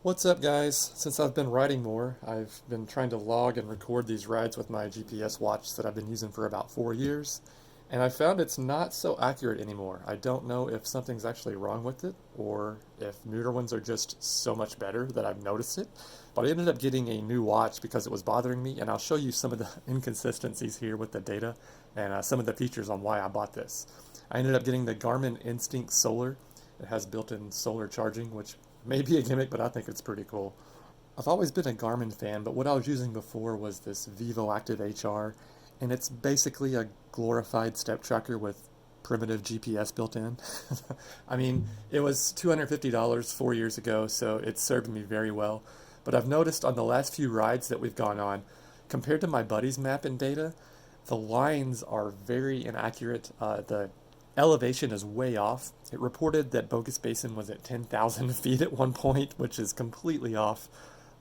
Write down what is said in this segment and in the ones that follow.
What's up, guys? Since I've been riding more, I've been trying to log and record these rides with my GPS watch that I've been using for about 4 years, and I found it's not so accurate anymore. I don't know if something's actually wrong with it, or if newer ones are just so much better that I've noticed it, but I ended up getting a new watch because it was bothering me, and I'll show you some of the inconsistencies here with the data and some of the features on why I bought this. I ended up getting the Garmin Instinct Solar. It has built-in solar charging, which may be a gimmick, but I think it's pretty cool. I've always been a Garmin fan, but what I was using before was this Vivo Active HR, and it's basically a glorified step tracker with primitive GPS built in. I mean, it was $250 4 years ago, so it served me very well. But I've noticed on the last few rides that we've gone on, compared to my buddy's map and data, the lines are very inaccurate. The elevation is way off. It reported that Bogus Basin was at 10,000 feet at one point, which is completely off.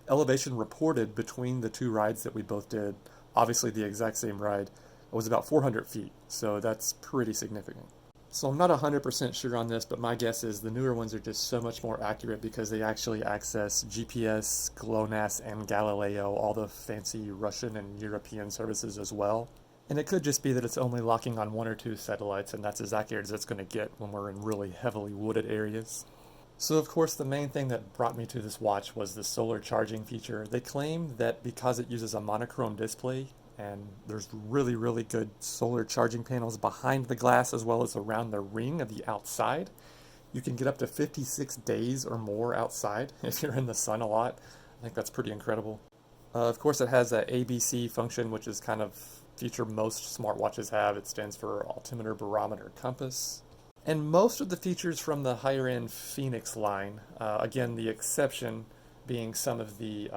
Elevation reported between the two rides that we both did, obviously the exact same ride, was about 400 feet, so that's pretty significant. So I'm not 100% sure on this, but my guess is the newer ones are just so much more accurate because they actually access GPS, GLONASS, and Galileo, all the fancy Russian and European services as well. And it could just be that it's only locking on one or two satellites, and that's as accurate as it's going to get when we're in really heavily wooded areas. So, of course, the main thing that brought me to this watch was the solar charging feature. They claim that because it uses a monochrome display, and there's really, really good solar charging panels behind the glass as well as around the ring of the outside, you can get up to 56 days or more outside if you're in the sun a lot. I think that's pretty incredible. Of course, it has a ABC function, which is kind of feature most smartwatches have. It stands for altimeter, barometer, compass. And most of the features from the higher end Phoenix line, again, the exception being some of the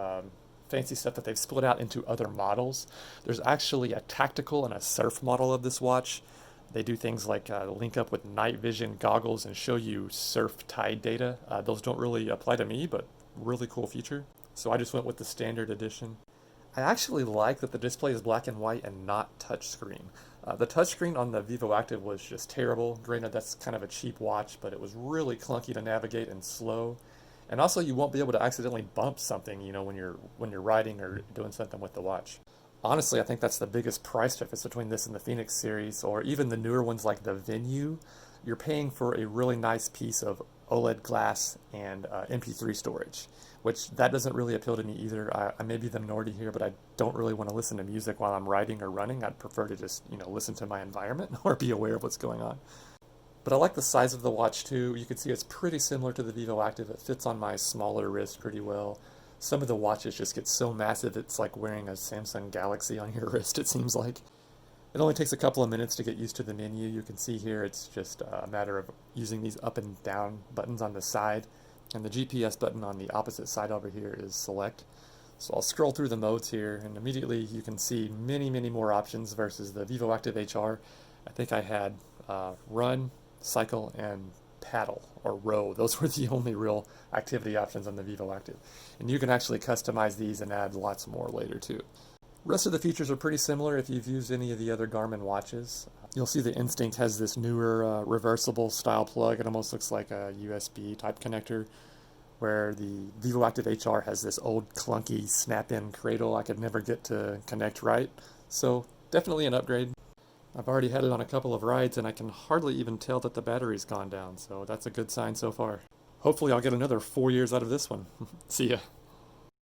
fancy stuff that they've split out into other models. There's actually a tactical and a surf model of this watch. They do things like link up with night vision goggles and show you surf tide data. Those don't really apply to me, but really cool feature. So I just went with the standard edition. I actually like that the display is black and white and not touchscreen. The touchscreen on the Vivo Active was just terrible. Granted, that's kind of a cheap watch, but it was really clunky to navigate and slow. And also, you won't be able to accidentally bump something, when you're riding or doing something with the watch. Honestly, I think that's the biggest price difference between this and the Phoenix series, or even the newer ones like the Venue. You're paying for a really nice piece of OLED glass and MP3 storage, which that doesn't really appeal to me either. I may be the minority here, but I don't really want to listen to music while I'm riding or running. I'd prefer to just, listen to my environment or be aware of what's going on. But I like the size of the watch too. You can see it's pretty similar to the Vivo Active. It fits on my smaller wrist pretty well. Some of the watches just get so massive it's like wearing a Samsung Galaxy on your wrist, it seems like. It only takes a couple of minutes to get used to the menu. You can see here it's just a matter of using these up and down buttons on the side. And the GPS button on the opposite side over here is select. So I'll scroll through the modes here, and immediately you can see many, many more options versus the Vivo Active HR. I think I had run, cycle, and paddle or row. Those were the only real activity options on the Vivo Active. And you can actually customize these and add lots more later too. Rest of the features are pretty similar if you've used any of the other Garmin watches. You'll see the Instinct has this newer reversible style plug. It almost looks like a USB type connector, where the Vivo Active HR has this old clunky snap-in cradle I could never get to connect right. So definitely an upgrade. I've already had it on a couple of rides and I can hardly even tell that the battery's gone down, so that's a good sign so far. Hopefully I'll get another 4 years out of this one. See ya.